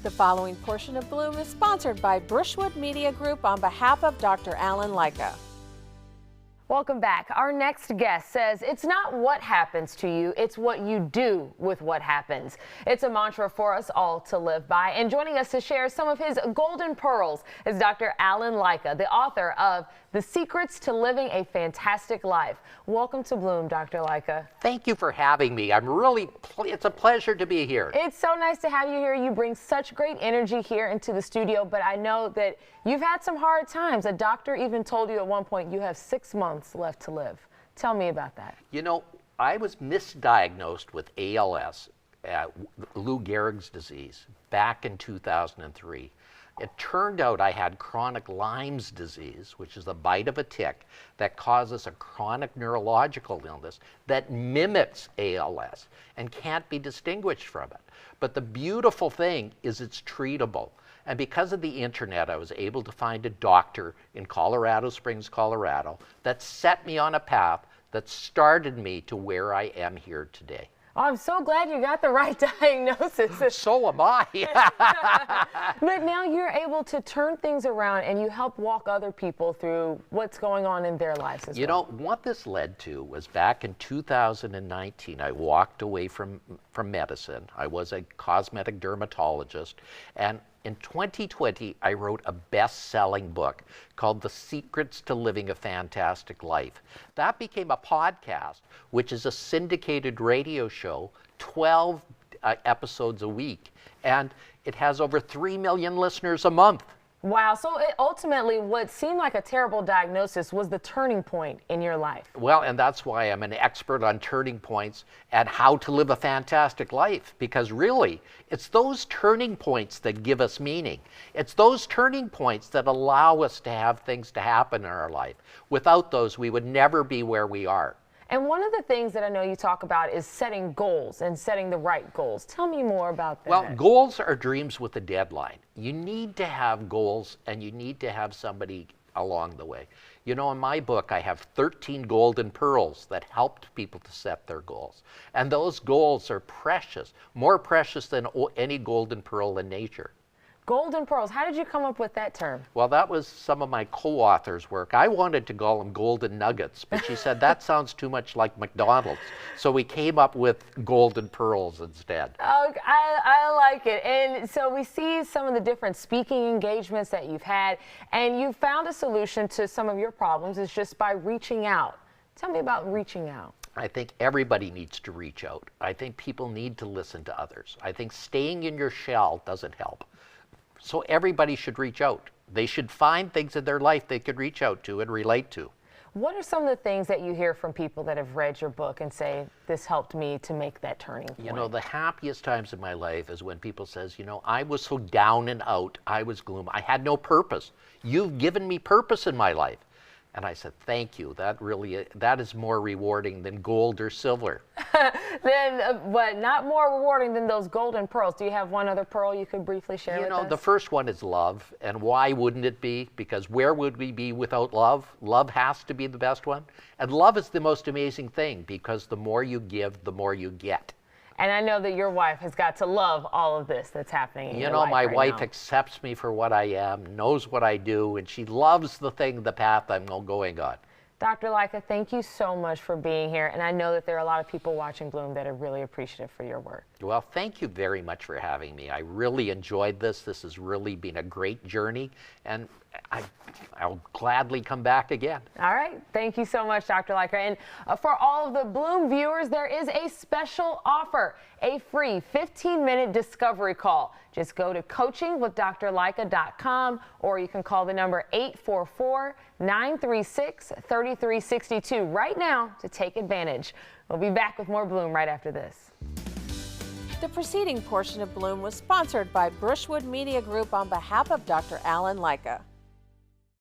The following portion of Bloom is sponsored by Brushwood Media Group on behalf of Dr. Allen Lycka. Welcome back. Our next guest says it's not what happens to you, it's what you do with what happens. It's a mantra for us all to live by. And joining us to share some of his golden pearls is Dr. Allen Lycka, the author of The Secrets to Living a Fantastic Life. Welcome to Bloom, Dr. Lycka. Thank you for having me. It's a pleasure to be here. It's so nice to have you here. You bring such great energy here into the studio, but I know that you've had some hard times. A doctor even told you at one point you have 6 months left to live. Tell me about that. You know, I was misdiagnosed with ALS, Lou Gehrig's disease, back in 2003. It turned out I had chronic Lyme's disease, which is the bite of a tick that causes a chronic neurological illness that mimics ALS and can't be distinguished from it. But the beautiful thing is it's treatable. And because of the internet, I was able to find a doctor in Colorado Springs, Colorado, that set me on a path that started me to where I am here today. Oh, I'm so glad you got the right diagnosis. So am I. But now you're able to turn things around and you help walk other people through what's going on in their lives as well. You know, what this led to was back in 2019, I walked away from medicine. I was a cosmetic dermatologist, and in 2020, I wrote a best-selling book called The Secrets to Living a Fantastic Life. That became a podcast, which is a syndicated radio show, 12 episodes a week, and it has over 3 million listeners a month. Wow, so ultimately what seemed like a terrible diagnosis was the turning point in your life. Well, and that's why I'm an expert on turning points and how to live a fantastic life, because really, it's those turning points that give us meaning. It's those turning points that allow us to have things to happen in our life. Without those, we would never be where we are. And one of the things that I know you talk about is setting goals and setting the right goals. Tell me more about that. Well, goals are dreams with a deadline. You need to have goals, and you need to have somebody along the way. You know, in my book, I have 13 golden pearls that helped people to set their goals. And those goals are precious, more precious than any golden pearl in nature. Golden pearls, how did you come up with that term? Well, that was some of my co-authors' work. I wanted to call them golden nuggets, but she said that sounds too much like McDonald's. So we came up with golden pearls instead. Oh, I like it. And so we see some of the different speaking engagements that you've had, and you found a solution to some of your problems is just by reaching out. Tell me about reaching out. I think everybody needs to reach out. I think people need to listen to others. I think staying in your shell doesn't help. So everybody should reach out. They should find things in their life they could reach out to and relate to. What are some of the things that you hear from people that have read your book and say, this helped me to make that turning point? You know, the happiest times in my life is when people says, you know, I was so down and out, I was gloom, I had no purpose. You've given me purpose in my life. And I said, thank you. That is more rewarding than gold or silver. But not more rewarding than those golden pearls. Do you have one other pearl you could briefly share with us? You know, the first one is love. And why wouldn't it be? Because where would we be without love? Love has to be the best one. And love is the most amazing thing, because the more you give, the more you get. And I know that your wife has got to love all of this that's happening in your life. You know, my right wife now. accepts me for what I am, knows what I do, and she loves the path I'm going on. Dr. Lycka, thank you so much for being here. And I know that there are a lot of people watching Bloom that are really appreciative for your work. Well, thank you very much for having me. I really enjoyed this. This has really been a great journey, and I'll gladly come back again. All right. Thank you so much, Dr. Lycka. And for all of the Bloom viewers, there is a special offer, a free 15-minute discovery call. Just go to coachingwithdrlycka.com, or you can call the number 844-936-3362 right now to take advantage. We'll be back with more Bloom right after this. The preceding portion of Bloom was sponsored by Brushwood Media Group on behalf of Dr. Allen Lycka.